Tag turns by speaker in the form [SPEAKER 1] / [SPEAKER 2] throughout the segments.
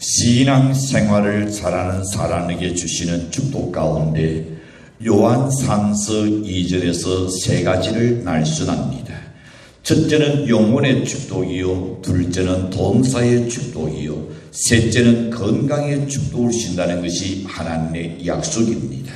[SPEAKER 1] 신앙 생활을 잘하는 사람에게 주시는 축복 가운데 요한 3서 2절에서 세 가지를 날순합니다. 첫째는 영혼의 축복이요, 둘째는 돈사의 축복이요, 셋째는 건강의 축복을 주신다는 것이 하나님의 약속입니다.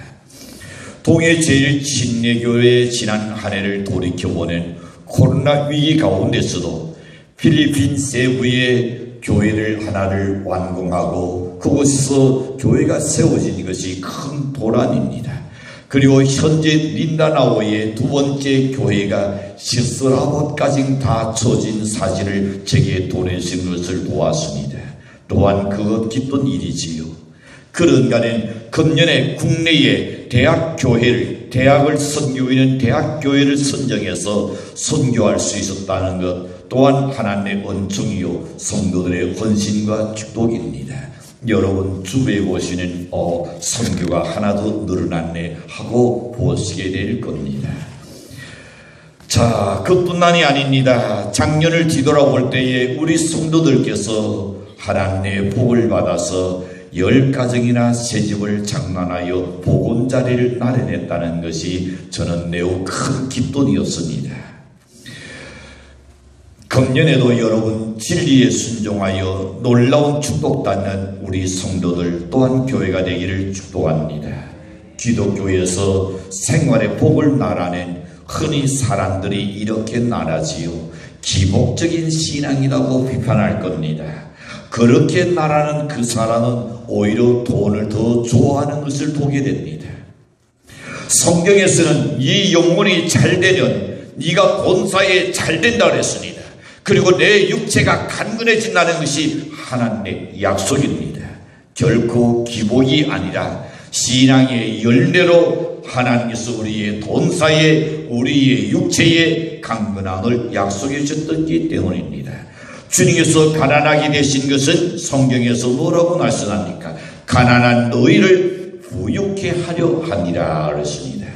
[SPEAKER 1] 동해 제1침례교회의 지난 한 해를 돌이켜보는 코로나 위기 가운데서도 필리핀 세부의 교회를 하나를 완공하고 그곳에서 교회가 세워진 것이 큰 보람입니다. 그리고 현재 린다나오의 두 번째 교회가 시스라봇까지 다 쳐진 사진을 제게 보내신 것을 보았습니다. 또한 그것 기쁜 일이지요. 그런가는 금년에 국내의 대학을 선교하는 대학교회를 선정해서 선교할 수 있었다는 것 또한 하나님의 은총이요 성도들의 헌신과 축복입니다. 여러분 주변에 보시는 선교가 하나도 늘어났네 하고 보시게 될 겁니다. 자, 그뿐만이 아닙니다. 작년을 뒤돌아볼 때에 우리 성도들께서 하나님의 복을 받아서 10가정이나 새집을 장만하여 보금자리를 마련했다는 것이 저는 매우 큰 기쁨이었습니다. 금년에도 여러분 진리에 순종하여 놀라운 축복받는 우리 성도들 또한 교회가 되기를 축복합니다. 기독교에서 생활의 복을 말하는 흔히 사람들이 이렇게 말하지요. 기복적인 신앙이라고 비판할 겁니다. 그렇게 말하는 그 사람은 오히려 돈을 더 좋아하는 것을 보게 됩니다. 성경에서는 이 영혼이 잘 되면 네가 본사에 잘 된다 그랬습니다. 그리고 내 육체가 간근해진다는 것이 하나님의 약속입니다. 결코 기복이 아니라 신앙의 열매로 하나님께서 우리의 돈사에 우리의 육체의 강건함을 약속해 주셨기 때문입니다. 주님께서 가난하게 되신 것은 성경에서 뭐라고 말씀합니까? 가난한 너희를 부유케 하려 하니라 그랬습니다.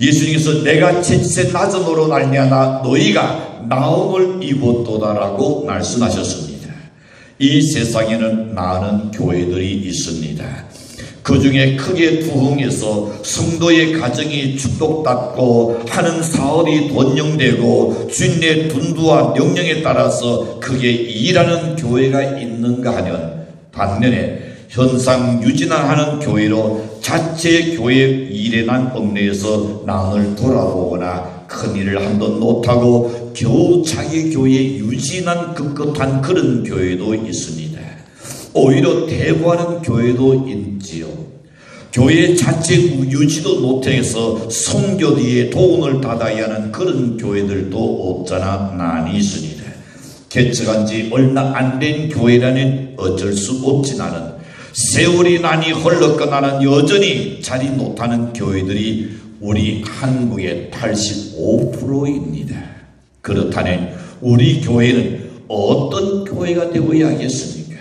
[SPEAKER 1] 예수님께서 내가 칠세 낮음으로 말미암아 너희가 나음을 입었도다라고 말씀하셨습니다. 이 세상에는 많은 교회들이 있습니다. 그 중에 크게 부흥해서 성도의 가정이 축복받고 하는 사업이 번영되고 주님의 분부와 명령에 따라서 크게 일하는 교회가 있는가 하면 반면에 현상 유진하는 교회로 자체 교회 일에 난 얽매여서 남을 돌아보거나 큰 일을 한번 못하고 겨우 자기 교회에 유진한 긋긋한 그런 교회도 있습니다. 오히려 대부하는 교회도 있지요. 교회 자체 유지도 못해서 선교 뒤에 도움을 받아야 하는 그런 교회들도 없잖아 많이 있습니다. 개척한 지 얼마 안 된 교회라는 어쩔 수 없진 않은 세월이 많이 흘렀거나는 여전히 자리 못하는 교회들이 우리 한국의 85%입니다. 그렇다면 우리 교회는 어떤 교회가 되어야 하겠습니까?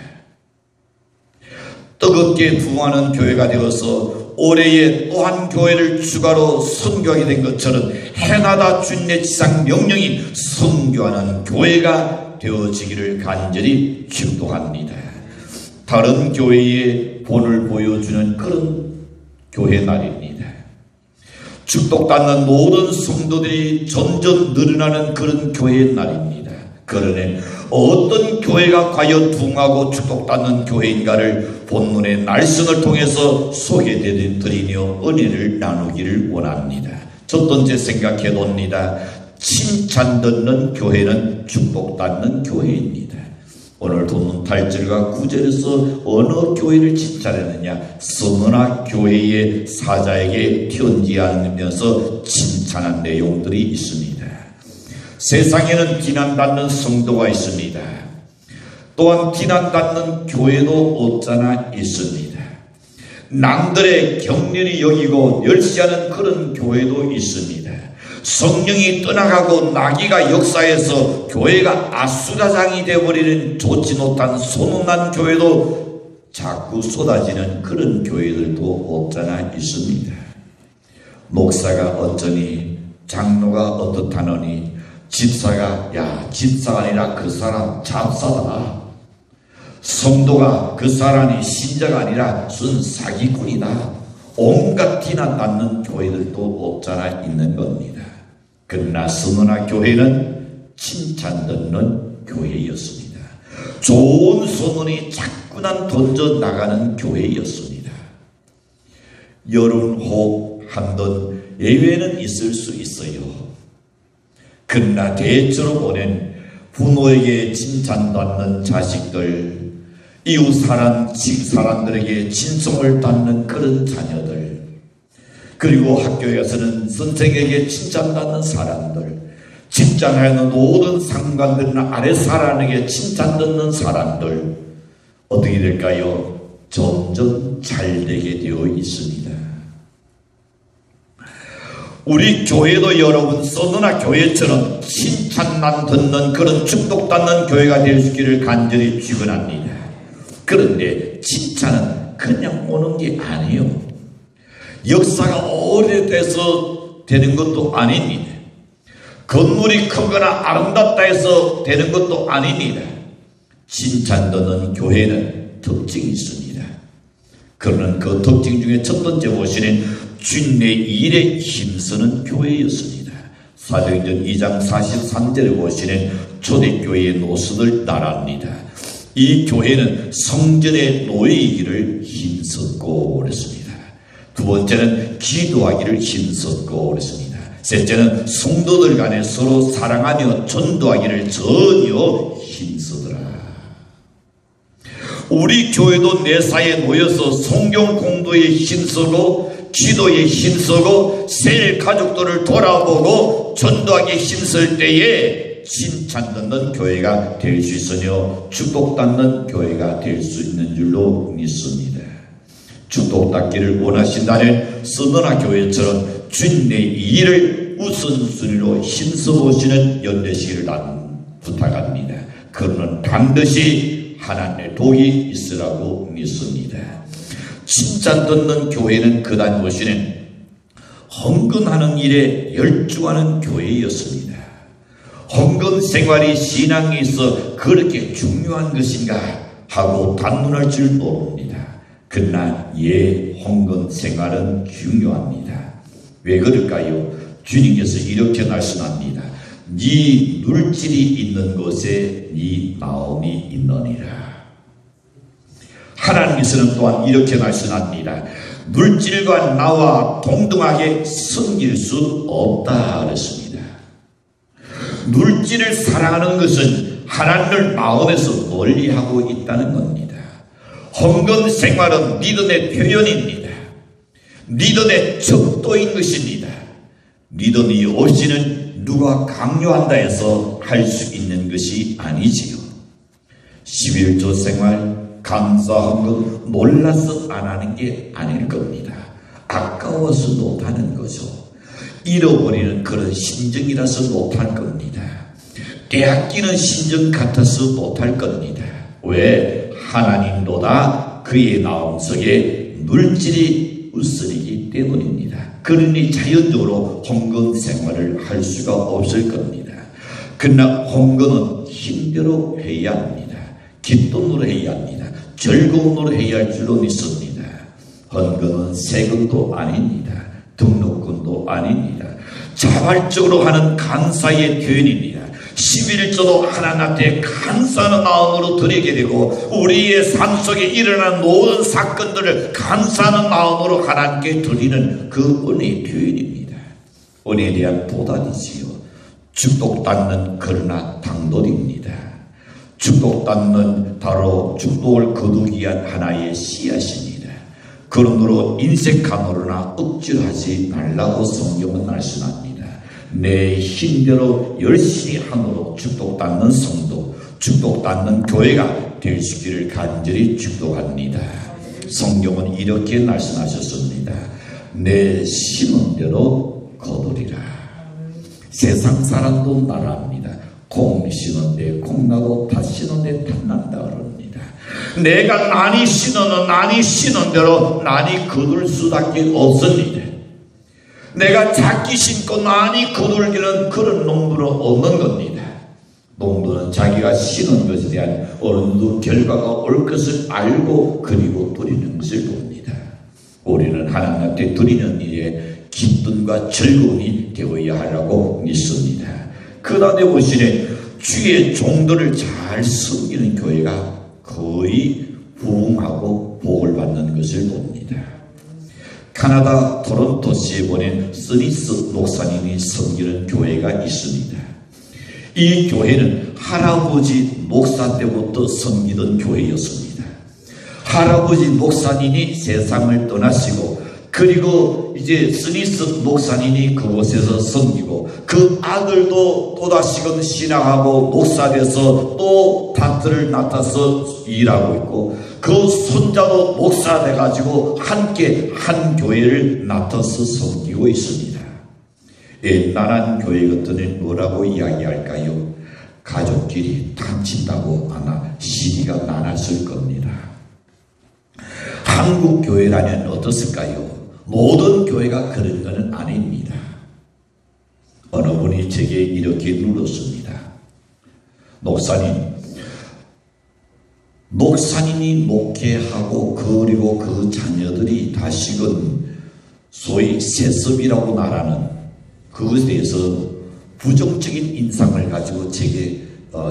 [SPEAKER 1] 뜨겁게 부흥하는 교회가 되어서 올해에 또 한 교회를 추가로 선교하게 된 것처럼 해나다 주님의 지상 명령인 선교하는 교회가 되어지기를 간절히 축복합니다. 다른 교회의 본을 보여주는 그런 교회 날입니다. 축복받는 모든 성도들이 점점 늘어나는 그런 교회의 날입니다. 그러니 어떤 교회가 과연 부흥하고 축복받는 교회인가를 본문의 말씀을 통해서 소개해드리며 은혜를 나누기를 원합니다. 첫 번째 생각해 봅니다. 칭찬 듣는 교회는 축복받는 교회입니다. 오늘 본문 8절과 9절에서 어느 교회를 칭찬했느냐? 서머나 교회의 사자에게 편지하면서 칭찬한 내용들이 있습니다. 세상에는 비난받는 성도가 있습니다. 또한 비난받는 교회도 없잖아 있습니다. 남들의 격렬히 여기고 멸시하는 그런 교회도 있습니다. 성령이 떠나가고 나기가 역사해서 교회가 아수라장이 되어버리는 좋지 못한 소문난 교회도 자꾸 쏟아지는 그런 교회들도 없잖아 있습니다. 목사가 어쩌니 장로가 어떻다느니 집사가 야 집사가 아니라 그 사람 잡사다. 성도가 그 사람이 신자가 아니라 순 사기꾼이다, 온갖 티나 낳는 교회들도 없잖아 있는 겁니다. 그러나 선언아 교회는 칭찬 듣는 교회였습니다. 좋은 소문이 자꾸만 던져 나가는 교회였습니다. 여론 혹 한번 예외는 있을 수 있어요. 그러나 대체로 보낸 부모에게 칭찬받는 자식들, 이웃 집 사람들에게 칭송을 받는 그런 자녀들, 그리고 학교에서는 선생에게 칭찬받는 사람들, 직장에는 모든 상관들이나 아래 사람에게 칭찬 듣는 사람들, 어떻게 될까요? 점점 잘 되게 되어 있습니다. 우리 교회도 여러분 서너나 교회처럼 칭찬만 듣는 그런 축복받는 교회가 될 수 있기를 간절히 축원합니다. 그런데 칭찬은 그냥 오는 게 아니에요. 역사가 오래돼서 되는 것도 아닙니다. 건물이 크거나 아름답다 해서 되는 것도 아닙니다. 칭찬 듣는 교회는 특징이 있습니다. 그러는 그 특징 중에 첫 번째 보시는 주님의 일에 힘쓰는 교회였습니다. 사도행전 2장 43절에 보시는 초대교회의 노선을 따라합니다. 이 교회는 성전의 노예이기를 힘썼고 그랬습니다. 두 번째는 기도하기를 힘썼고 그랬습니다. 셋째는 성도들 간에 서로 사랑하며 전도하기를 전혀 힘쓰더라. 우리 교회도 내사에 놓여서 성경 공부에 힘쓰고 기도에 힘쓰고 셀 가족들을 돌아보고 전도하기에 힘쓸 때에 칭찬 듣는 교회가 될 수 있으며 축복받는 교회가 될 수 있는 줄로 믿습니다. 축복받기를 원하신다면 서너나 교회처럼 주님의 일을 우선순위로 힘써보시는 연대시기를 난 부탁합니다. 그러면 반드시 하나님의 복이 있으라고 믿습니다. 칭찬 듣는 교회는 그다음 보시는 헌금하는 일에 열중하는 교회였습니다. 헌금 생활이 신앙에 있어 그렇게 중요한 것인가 하고 단문할 줄 모릅니다. 그러나 헌금 생활은 중요합니다. 왜 그럴까요? 주님께서 이렇게 말씀합니다. 네 물질이 있는 곳에 네 마음이 있느니라. 하나님께서는 또한 이렇게 말씀합니다. 물질과 나와 동등하게 섬길 수 없다 그랬습니다. 물질을 사랑하는 것은 하나님을 마음에서 멀리하고 있다는 겁니다. 헌금 생활은 믿음의 표현입니다. 믿음의 척도인 것입니다. 믿음이 없이는 누가 강요한다 해서 할 수 있는 것이 아니지요. 11조 생활 감사한 것 몰라서 안 하는 게 아닐 겁니다. 아까워서 못하는 거죠. 잃어버리는 그런 심정이라서 못할 겁니다. 빼앗기는 심정 같아서 못할 겁니다. 왜? 하나님보다 그의 마음속에 물질이 우선이기 때문입니다. 그러니 자연적으로 헌금 생활을 할 수가 없을 겁니다. 그러나 헌금은 힘대로 해야 합니다. 기쁨으로 해야 합니다. 즐거움으로 해야 할 줄로 믿습니다. 헌금은 세금도 아닙니다. 등록금도 아닙니다. 자발적으로 하는 감사의 표현입니다. 11조도 하나님 앞에 감사하는 마음으로 드리게 되고 우리의 삶 속에 일어난 모든 사건들을 감사하는 마음으로 하나님께 드리는 그 은혜의 표현입니다. 은혜에 대한 보답이지요. 축복받는 그러나 당돌입니다. 축복받는 바로 축복을 거두기 위한 하나의 씨앗입니다. 그러므로 인색함으로나 억지로 하지 말라고 성경은 말씀합니다. 내 힘대로 열심히 함으로 축복받는 성도, 축복받는 교회가 될 수 있기를 간절히 축복합니다. 성경은 이렇게 말씀하셨습니다. 내 심은 대로 거두리라. 세상 사람도 말합니다. 콩 심은데 콩 나고 팥 심은데 팥 난다 그럽니다. 내가 난이 심는 대로 난이 거둘 수밖에 없습니다. 내가 작게 심고 많이 거둘기는 그런 농부는 없는 겁니다. 농부는 자기가 심은 것에 대한 어느 정도 결과가 올 것을 알고 그리고 드리는 것을 봅니다. 우리는 하나님한테 드리는 일에 기쁨과 즐거움이 되어야 하라고 믿습니다. 그 다음에 보시는 주의 종들을 잘 섬기는 교회가 거의 부흥하고 복을 받는 것을 봅니다. 캐나다 토론토시에 보낸 스미스 목사님이 섬기는 교회가 있습니다. 이 교회는 할아버지 목사 때부터 섬기던 교회였습니다. 할아버지 목사님이 세상을 떠나시고 그리고 이제 스미스 목사님이 그곳에서 섬기고 그 아들도 또다시금 신앙하고 목사 돼서 또 파트를 맡아서 일하고 있고 그 손자도 목사 돼가지고 함께 한 교회를 맡아서 섬기고 있습니다. 옛날한 교회 같은 뭐라고 이야기할까요? 가족끼리 다친다고 아마 시비가 많았을 겁니다. 한국 교회라면 어떻을까요? 모든 교회가 그런 것은 아닙니다. 어느 분이 제게 이렇게 물었습니다. 목사님이 목회하고 그리고 그 자녀들이 다시금 소위 세습이라고 말하는 그것에 대해서 부정적인 인상을 가지고 제게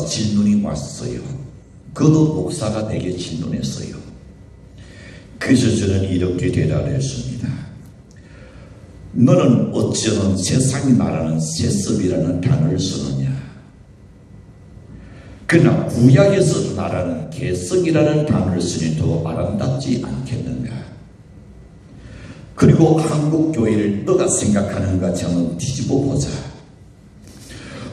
[SPEAKER 1] 질문이 왔어요. 그도 목사가 되게 질문했어요. 그래서 저는 이렇게 대답을 했습니다. 너는 어찌는 세상이 말하는 세습이라는 단어를 쓰느냐? 그러나 구약에서 말하는 개성이라는 단어를 쓰니 더 아름답지 않겠는가? 그리고 한국 교회를 너가 생각하는 것처럼 뒤집어 보자.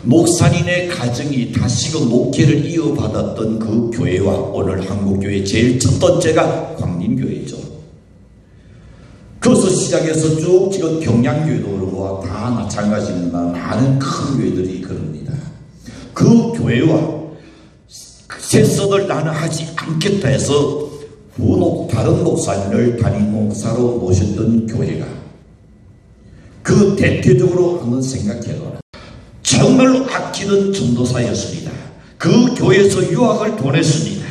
[SPEAKER 1] 목사님의 가정이 다시금 목회를 이어받았던 그 교회와 오늘 한국교회 제일 첫 번째가 광림교회죠. 그것을 시작해서 쭉 지금 경량교회도 그러고 다 마찬가지입니다. 많은 큰 교회들이 그럽니다. 그 교회와 세습을 나는 하지 않겠다 해서 다른 목사님을 담임 목사로 모셨던 교회가 그 대표적으로 한번 생각해봐라. 정말로 아끼는 전도사였습니다. 그 교회에서 유학을 보냈습니다.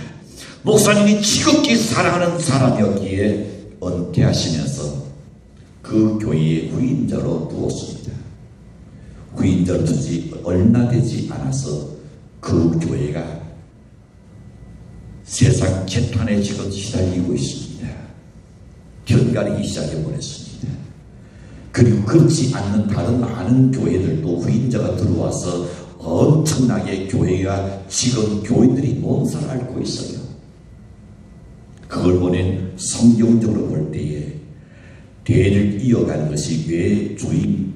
[SPEAKER 1] 목사님이 지극히 사랑하는 사람이었기에 은퇴하시면서 그 교회의 후임자로 두었습니다. 후임자로 두지 얼마 되지 않아서 그 교회가 세상 개탄에 지금 시달리고 있습니다. 견가리기 시작해버렸습니다. 그리고 그렇지 않는 다른 많은 교회들도 후임자가 들어와서 엄청나게 교회가 지금 교인들이 몸살 앓고 있어요. 그걸 보낸 성경적으로 볼 때에 대를 이어가는 것이 왜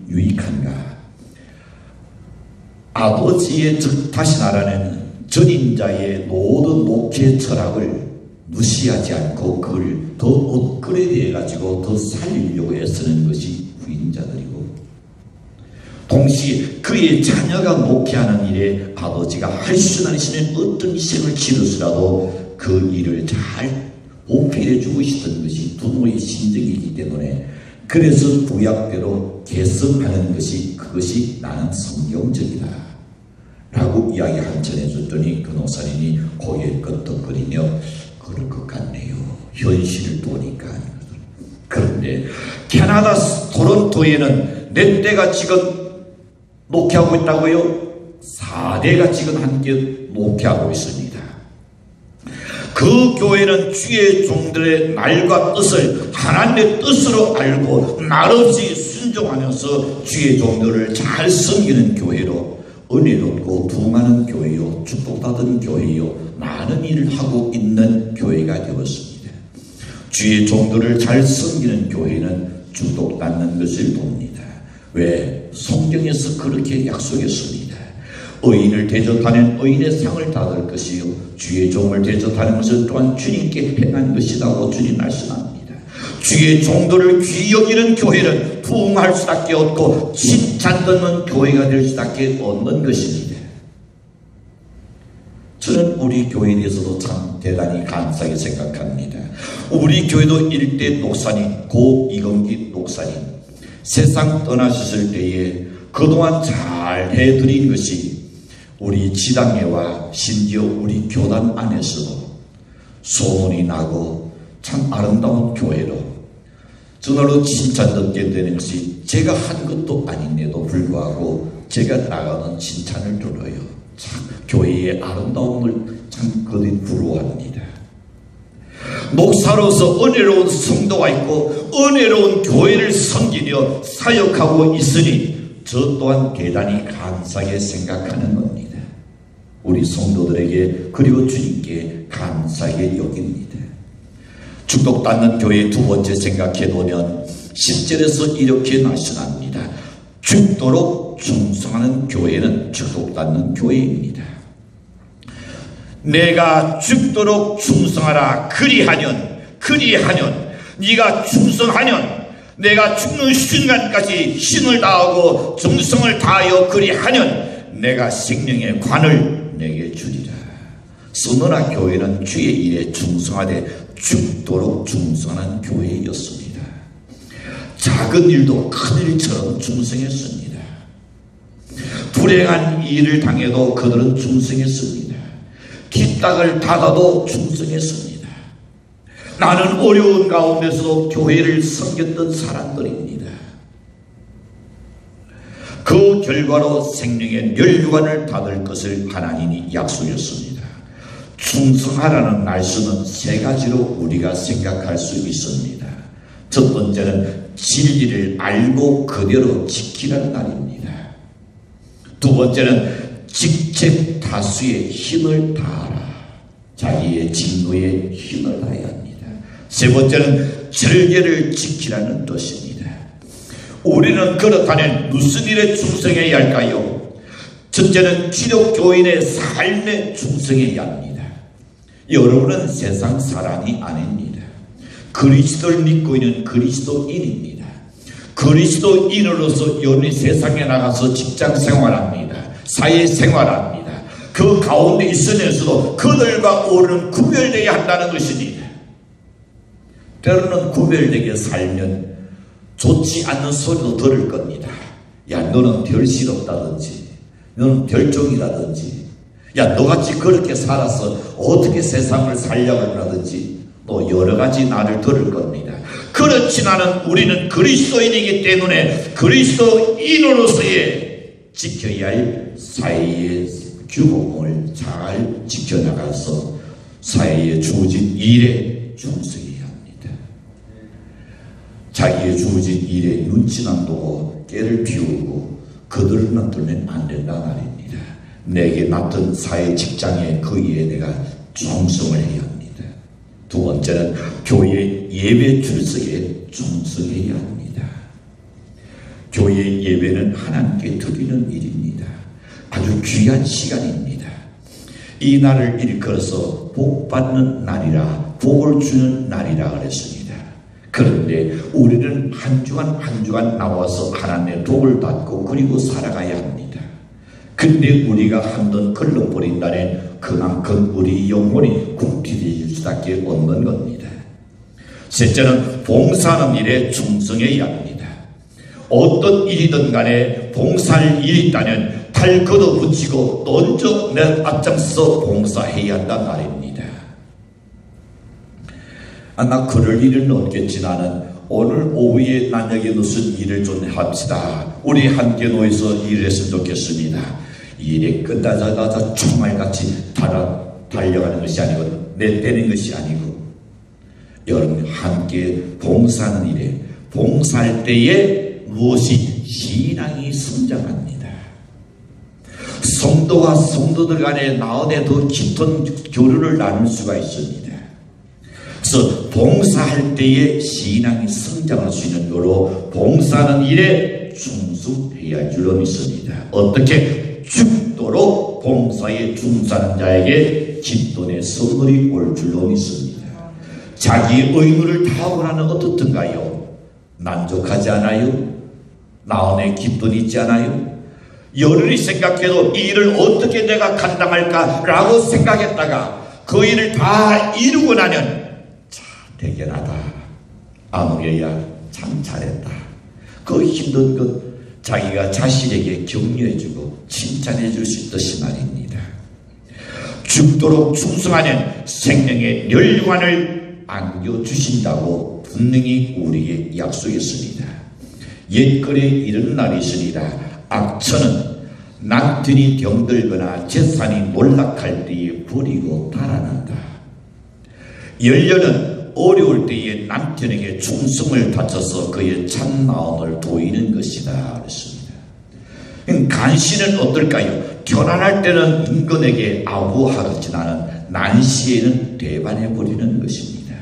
[SPEAKER 1] 유익한가? 아버지의 다시 말하는 전임자의 모든 목회 철학을 무시하지 않고 그걸 더 업그레이드 해가지고 더 살리려고 애쓰는 것이 후임자들이고, 동시에 그의 자녀가 목회하는 일에 아버지가 할 수 없는 어떤 희생을 치르더라도 그 일을 잘 보필해 주고 싶은 것이 부모의 심정이기 때문에, 그래서 구약대로 개성하는 것이 그것이 나는 성경적이다 라고 이야기 한참 해줬더니 그 목사님이 고개를 끄덕거리며 그럴 것 같네요. 현실을 보니까. 그런데 캐나다 토론토에는 몇 대가 지금 목회하고 있다고요? 4대가 지금 함께 목회하고 있습니다. 그 교회는 주의 종들의 말과 뜻을 하나님의 뜻으로 알고 말없이 순종하면서 주의 종들을 잘 섬기는 교회로 은혜롭고 부흥하는 교회요, 축복받은 교회요, 많은 일을 하고 있는 교회가 되었습니다. 주의 종들을 잘 섬기는 교회는 축복받는 것을 봅니다. 왜? 성경에서 그렇게 약속했습니다. 의인을 대접하는 의인의 상을 받을 것이요, 주의 종을 대접하는 것은 또한 주님께 행한 것이라고 주님 말씀합니다. 주의 종들을 귀히 여기는 교회는 부흥할 수밖에 없고 칭찬 듣는 교회가 될 수밖에 없는 것입니다. 저는 우리 교회에 대해서도 참 대단히 감사하게 생각합니다. 우리 교회도 일대 목사님, 고 이건기 목사님 세상 떠나셨을 때에 그동안 잘 해드린 것이 우리 지당회와 심지어 우리 교단 안에서도 소문이 나고 참 아름다운 교회로 저날로 칭찬 듣게 되는 것이 제가 한 것도 아닌데도 불구하고 제가 나가는 칭찬을 들어요. 참 교회의 아름다움을 참 그리 부러워합니다. 목사로서 은혜로운 성도가 있고 은혜로운 교회를 섬기며 사역하고 있으니 저 또한 대단히 감사하게 생각하는 겁니다. 우리 성도들에게 그리고 주님께 감사하게 여깁니다. 축복받는 교회 두 번째 생각해 보면 10절에서 이렇게 말씀합니다. 죽도록 충성하는 교회는 축복받는 교회입니다. 내가 죽도록 충성하라. 그리하면 네가 충성하면 내가 죽는 순간까지 힘을 다하고 정성을 다하여 그리하면 내가 생명의 관을 내게 주리라. 서너나 교회는 주의 일에 충성하되 죽도록 충성하는 교회였습니다. 작은 일도 큰 일처럼 충성했습니다. 불행한 일을 당해도 그들은 충성했습니다. 뒷땅을 닫아도 충성했습니다. 나는 어려운 가운데서도 교회를 섬겼던 사람들입니다. 그 결과로 생명의 멸류관을 닫을 것을 하나님이 약속했습니다. 충성하라는 말씀은 세 가지로 우리가 생각할 수 있습니다. 첫 번째는 진리를 알고 그대로 지키라는 말입니다. 두 번째는 직책 다수의 힘을 다하라. 자기의 직무에 힘을 다해야 합니다. 세 번째는 절개를 지키라는 뜻입니다. 우리는 그렇다면 무슨 일에 충성해야 할까요? 첫째는 기독교인의 삶에 충성해야 합니다. 여러분은 세상 사람이 아닙니다. 그리스도를 믿고 있는 그리스도인입니다. 그리스도인으로서 여러분이 세상에 나가서 직장 생활합니다. 사회 생활합니다. 그 가운데 있으면서도 그들과 우리는 구별되어야 한다는 것입니다. 때로는 구별되게 살면 좋지 않는 소리도 들을 겁니다. 야, 너는 별실없다든지 너는 별종이라든지 야, 너같이 그렇게 살아서 어떻게 세상을 살려고 하든지 또 여러가지 말을 들을 겁니다. 그렇지 않은 우리는 그리스도인이기 때문에 그리스도인으로서의 지켜야 할 사회의 규범을 잘 지켜나가서 사회에 주어진 일에 충성해야 합니다. 자기의 주어진 일에 눈치만 보고 깨를 피우고 그들만 들면 안 된다는 말입니다. 내게 맡은 사회 직장에 그 일에 내가 충성을 해야 합니다. 두 번째는 교회 예배 출석에 충성해야 합니다. 교회 예배는 하나님께 드리는 일입니다. 아주 귀한 시간입니다. 이 날을 일컬어서 복 받는 날이라 복을 주는 날이라 그랬습니다. 그런데 우리는 한 주간 한 주간 나와서 하나님의 복을 받고 그리고 살아가야 합니다. 근데 우리가 한번 걸러버린다면 그만큼 우리 영혼이 굶주릴 수밖에 없는 겁니다. 셋째는 봉사하는 일에 충성해야 합니다. 어떤 일이든 간에 봉사할 일이 있다면 탈 걷어붙이고 먼저 내 앞장서 봉사해야 한단 말입니다. 나 그럴 일은 없겠지만은 오늘 오후에 만약에 무슨 일을 좀 합시다. 우리 함께 모여서 일을 했으면 좋겠습니다. 일이 끝나자마자 총알같이 달려가는 것이 아니고 내빼는 것이 아니고 여러분 함께 봉사하는 일에 봉사할 때에 무엇이 신앙이 성장합니다. 성도와 성도들 간에 나오되 더 깊은 교류를 나눌 수가 있습니다. 그래서 봉사할 때에 신앙이 성장할 수 있는 거로 봉사하는 일에 충성해야 할 줄로 믿습니다. 어떻게? 죽도록 봉사에 충성하는 자에게 기쁨의 선물이 올 줄로 믿습니다. 자기 의무를 다하고 나는 어떻든가요? 만족하지 않아요? 나음의 기쁨이 있지 않아요? 열흘이 생각해도 이 일을 어떻게 내가 감당할까라고 생각했다가 그 일을 다 이루고 나면 참 대견하다. 아무개야 참 잘했다. 그 힘든 것 자기가 자신에게 격려해주고 칭찬해 줄 수 있듯이 말입니다. 죽도록 충성하는 생명의 멸류관을 안겨주신다고 분명히 우리에게 약속했습니다. 옛거에 이런 날이 있으리라. 악천은 남편이 병들거나 재산이 몰락할 때에 버리고 달아난다. 열녀는 어려울 때에 남편에게 충성을 바쳐서 그의 참마음을 보이는 것이다 그랬습니다. 간신은 어떨까요? 교란할 때는 인간에게 아부하지만은 난시에는 대반해버리는 것입니다.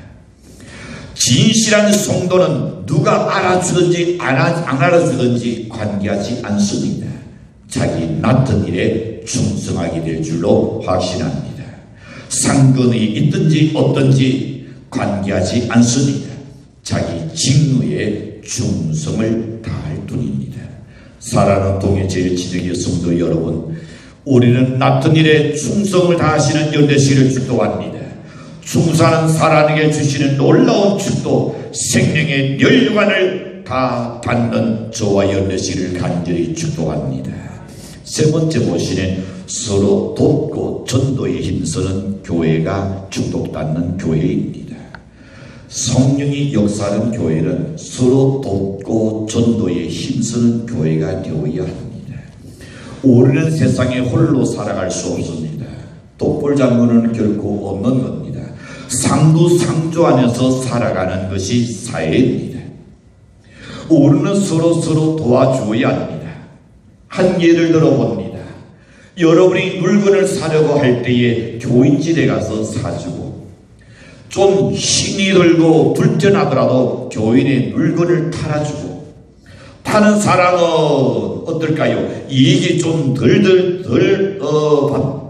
[SPEAKER 1] 진실한 성도는 누가 알아주든지 안 알아주든지 관계하지 않습니다. 자기 맡은 일에 충성하게 될 줄로 확신합니다. 상근이 있든지 없든지 관계하지 않습니다. 자기 직무에 충성을 다할 뿐입니다. 사랑하는 동해 제일 진영의 성도 여러분, 우리는 맡은 일에 충성을 다하시는 연대시를 축도합니다. 충성하는 사람에게 주시는 놀라운 축도, 생명의 멸류관을 다 받는 저와 연대시를 간절히 축도합니다. 세 번째 보시는 서로 돕고 전도에 힘쓰는 교회가 축복받는 교회입니다. 성령이 역사하는 교회는 서로 돕고 전도에 힘쓰는 교회가 되어야 합니다. 우리는 세상에 홀로 살아갈 수 없습니다. 독불장군은 결코 없는 겁니다. 상부상조 안에서 살아가는 것이 사회입니다. 우리는 서로 도와주어야 합니다. 한 예를 들어봅니다. 여러분이 물건을 사려고 할 때에 교인집에 가서 사주고, 좀 힘이 들고 불편하더라도 교인의 물건을 팔아주고, 파는 사람은 어떨까요? 이익이 좀 덜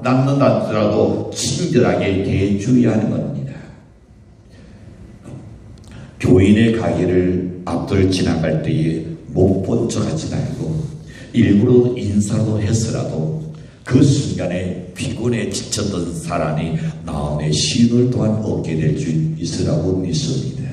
[SPEAKER 1] 남는다 하더라도 친절하게 대해줘야 하는 겁니다. 교인의 가게를 앞들 지나갈 때에 못 본 척하지 말고 일부러 인사도 해서라도 그 순간에 피곤에 지쳤던 사람이 마음의 쉼을 또한 얻게 될 줄 있으라고 믿습니다.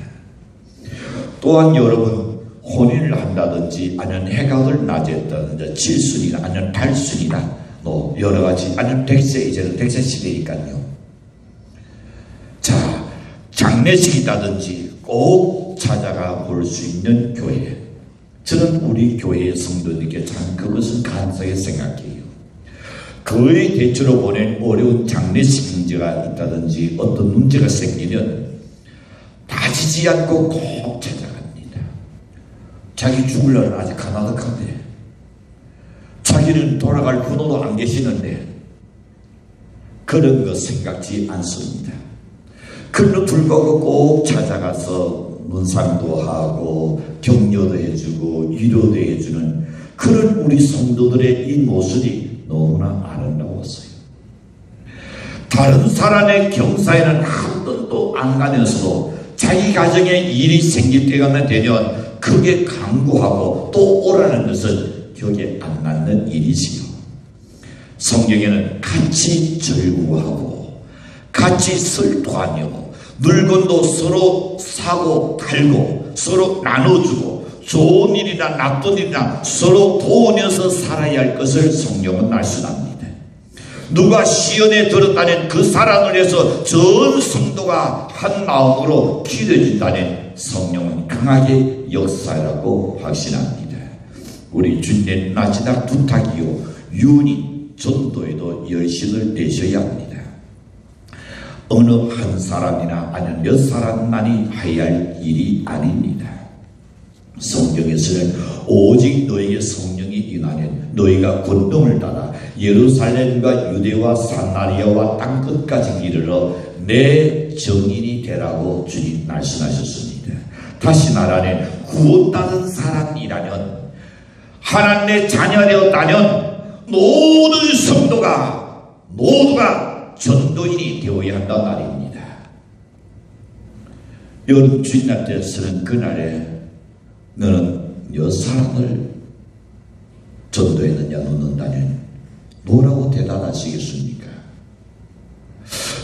[SPEAKER 1] 또한 여러분, 혼인을 한다든지 아니면 해각을 낮았다든지 칠순이나 아니면 팔순이나 뭐 여러가지 아니면 백세, 이제는 백세 시대니까요. 자, 장례식이라든지 꼭 찾아가 볼 수 있는 교회, 저는 우리 교회의 성도들에게 참 그것은 감사하게 생각해요. 거의 대체로 보낸 어려운 장례식 문제가 있다든지 어떤 문제가 생기면 빠지지 않고 꼭 찾아갑니다. 자기 죽을 날은 아직 가나득한데, 자기는 돌아갈 분호도 안 계시는데 그런 거 생각지 않습니다. 그럼에도 불구하고 꼭 찾아가서 문상도 하고 격려도 해주고 위로도 해주는 그런 우리 성도들의 이 모습이 너무나 아름다웠어요. 다른 사람의 경사에는 한 번도 안 가면서도 자기 가정에 일이 생길 때가 되면 크게 강구하고 또 오라는 것은 기억에 안 남는 일이지요. 성경에는 같이 절구하고 같이 설도하며 물건도 서로 사고 팔고 서로 나눠주고 좋은 일이나 나쁜 일이나 서로 도우면서 살아야 할 것을 성경은 말씀합니다. 누가 시연에 들었다는 그 사람을 위해서 전 성도가 한 마음으로 기도해준다는 성령은 강하게 역사라고 확신합니다. 우리 주님의 마지막 부탁이요, 유니 전도에도 열심을 내셔야 합니다. 어느 한 사람이나 아니면 몇 사람만이 해야 할 일이 아닙니다. 성경에서는 오직 너에게 성령이 임하면 너희가 권능을 따라 예루살렘과 유대와 사마리아와 땅끝까지 이르러 내 증인이 되라고 주님 말씀하셨습니다. 다시 말하면 구원받은 사람이라면, 하나님의 자녀되었다면 모든 성도가 모두가 전도인이 되어야 한다는 말입니다. 여러분, 주님한테서는 그날에 너는 몇 사람을 전도했느냐 묻는다면 뭐라고 대답하시겠습니까?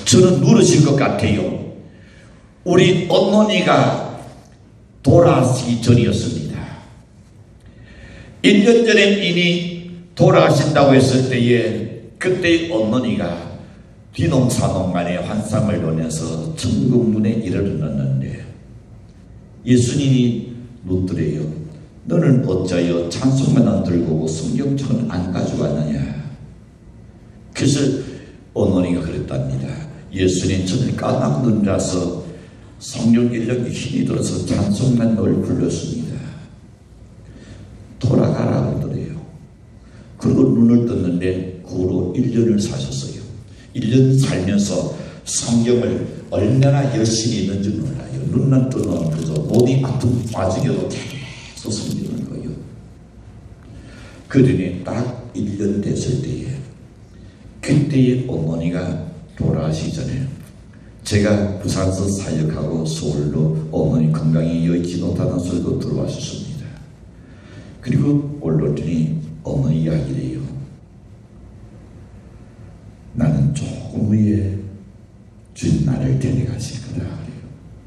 [SPEAKER 1] 저는 물으실 것 같아요. 우리 어머니가 돌아가시기 전이었습니다. 1년 전에 이미 돌아가신다고 했을 때에 그때 어머니가 디동사동 간의 환상을 논해서 천국문에 이르렀는데 예수님이 묻더래요. 너는 어찌하여 찬송만 안 들고 성경책은 안 가져왔느냐. 그래서 어머니가 그랬답니다. 예수님 저는 까닭 눈이라서 성령 인력이 힘이 들어서 찬송만 널 불렀습니다. 돌아가라 그러더래요. 그리고 눈을 떴는데 그 후로 1년을 사셨어요. 1년 살면서 성경을 얼마나 열심히 있는지 몰라요. 눈만 뜨면 그저 몸이 아픈 빠지게도 계속 성경을 거요. 그러니 딱 1년 됐을 때에 그때의 어머니가 돌아가시기 전에 제가 부산서 사역하고 서울로 어머니 건강이 여의치 못하는 소리도 들어왔었습니다. 그리고 올랐더니 어머니 이야기를 해요. 나는 조금 후에 주님 나를 데려가실 거다 그래요.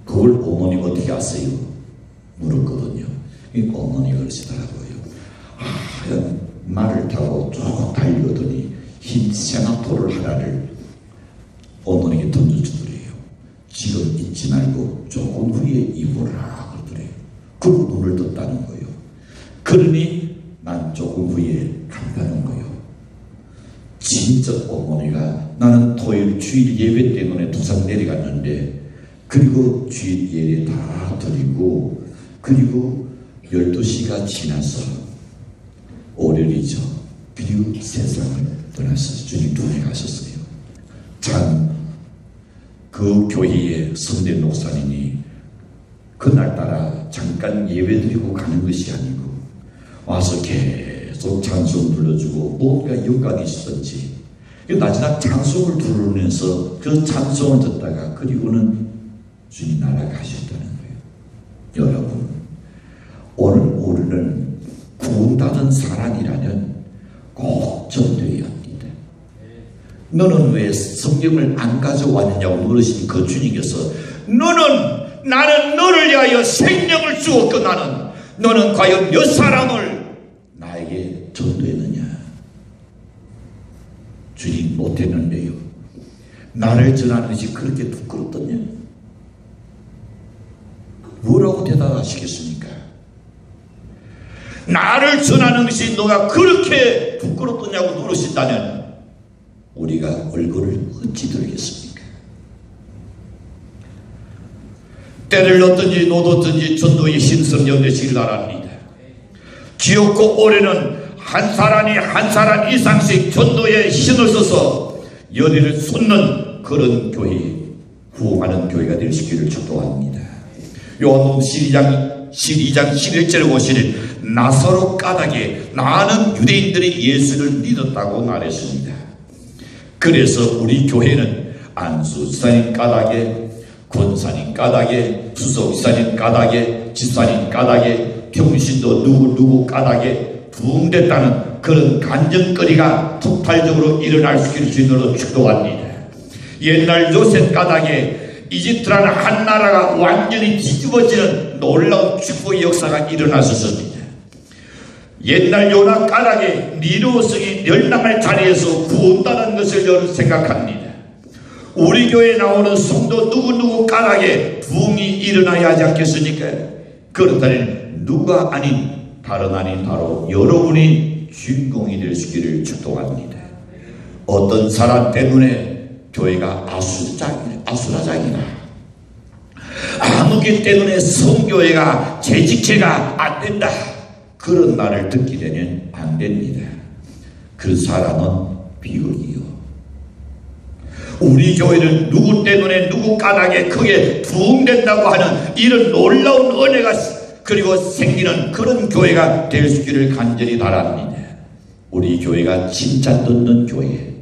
[SPEAKER 1] 그걸 어머니가 어떻게 아세요? 물었거든요. 어머니가 그러시더라고요. 하얀 말을 타고 쭉 달려오더니 흰 세마포를 하나를 어머니에게 던져주더래요. 지금 잊지 말고 조금 후에 입어라 그러더래요. 그리고 눈을 떴다는 거예요. 그러니 난 조금 후에 간다는 거예요. 진짜 어머니가 나는 토요일 주일 예배 때문에 부산 내려갔는데 그리고 주일 예배 다 드리고 그리고 12시가 지나서 월요일이죠. 그리고 세상을 떠나서 주님 돈에 가셨어요. 참 그 교회의 성대 목사님이 그날따라 잠깐 예배 드리고 가는 것이 아니고 와서 계속 찬송 불러주고 뭔가 연관이 있었지. 마지막 찬송을 부르면서 그 찬송을 듣다가 그리고는 주님 날아가셨다는 거예요. 여러분 오늘 우리는 구원받은 사람이라면 꼭 전도해야 합니다. 너는 왜 성경을 안 가져왔느냐고 물으신 그 주님께서 나는 너를 위하여 생명을 주었거나는 너는 과연 몇 사람을 나에게 전도했느냐. 주님 못했는데요. 나를 전하는 것이 그렇게 부끄럽더냐. 뭐라고 대답하시겠습니까? 나를 전하는 것이 너가 그렇게 부끄럽더냐고 물으신다면 우리가 얼굴을 어찌 들겠습니까? 때를 넣든지 놓든지 전도에 힘쓰려 되시길 바랍니다. 기업고 올해는 한 사람 이상씩 전도에 힘을 써서 열의를 쏟는 그런 교회, 후원하는 교회가 될 수 있기를 축도합니다. 요한복음 12장 11절에 보시는 나사로 까닭에 많은 유대인들이 예수를 믿었다고 말했습니다. 그래서 우리 교회는 안수 지사님 까닭에, 권사님 까닭에, 수석지사님 까닭에, 집사님 까닭에, 평신도 누구 까닭에 부흥됐다는 그런 간증거리가 폭발적으로 일어날 수 있기를 주님으로 축도합니다. 옛날 요셉 까닭에 이집트라는 한 나라가 완전히 뒤집어지는 놀라운 축복의 역사가 일어났었습니다. 옛날 요나 까닭에 니누성이 멸망할 자리에서 구원다는 것을 저는 생각합니다. 우리 교회에 나오는 성도 누구 까닭에 부흥이 일어나야 하지 않겠습니까? 그렇다면 누가 아닌 다른 아닌 바로 여러분이 주인공이 될 수 있기를 축복합니다. 어떤 사람 때문에 교회가 아수라장이나 아무기 때문에 성교회가 재직회가 안 된다 그런 말을 듣게 되면 안 됩니다. 그 사람은 비극이요. 우리 교회는 누구 때문에 누구 까닭에 크게 부흥된다고 하는 이런 놀라운 은혜가 그리고 생기는 그런 교회가 될 수 있기를 간절히 바랍니다. 우리 교회가 칭찬 듣는 교회,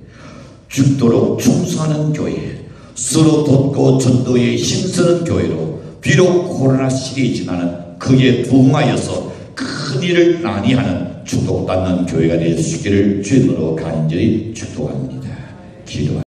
[SPEAKER 1] 죽도록 충성하는 교회, 서로 돕고 전도에 힘쓰는 교회로 비록 코로나 시기이지만 크게 부흥하여서 큰 일을 많이 하는 축복받는 교회가 될 수 있기를 주님으로 간절히 축복합니다. 기도합니다.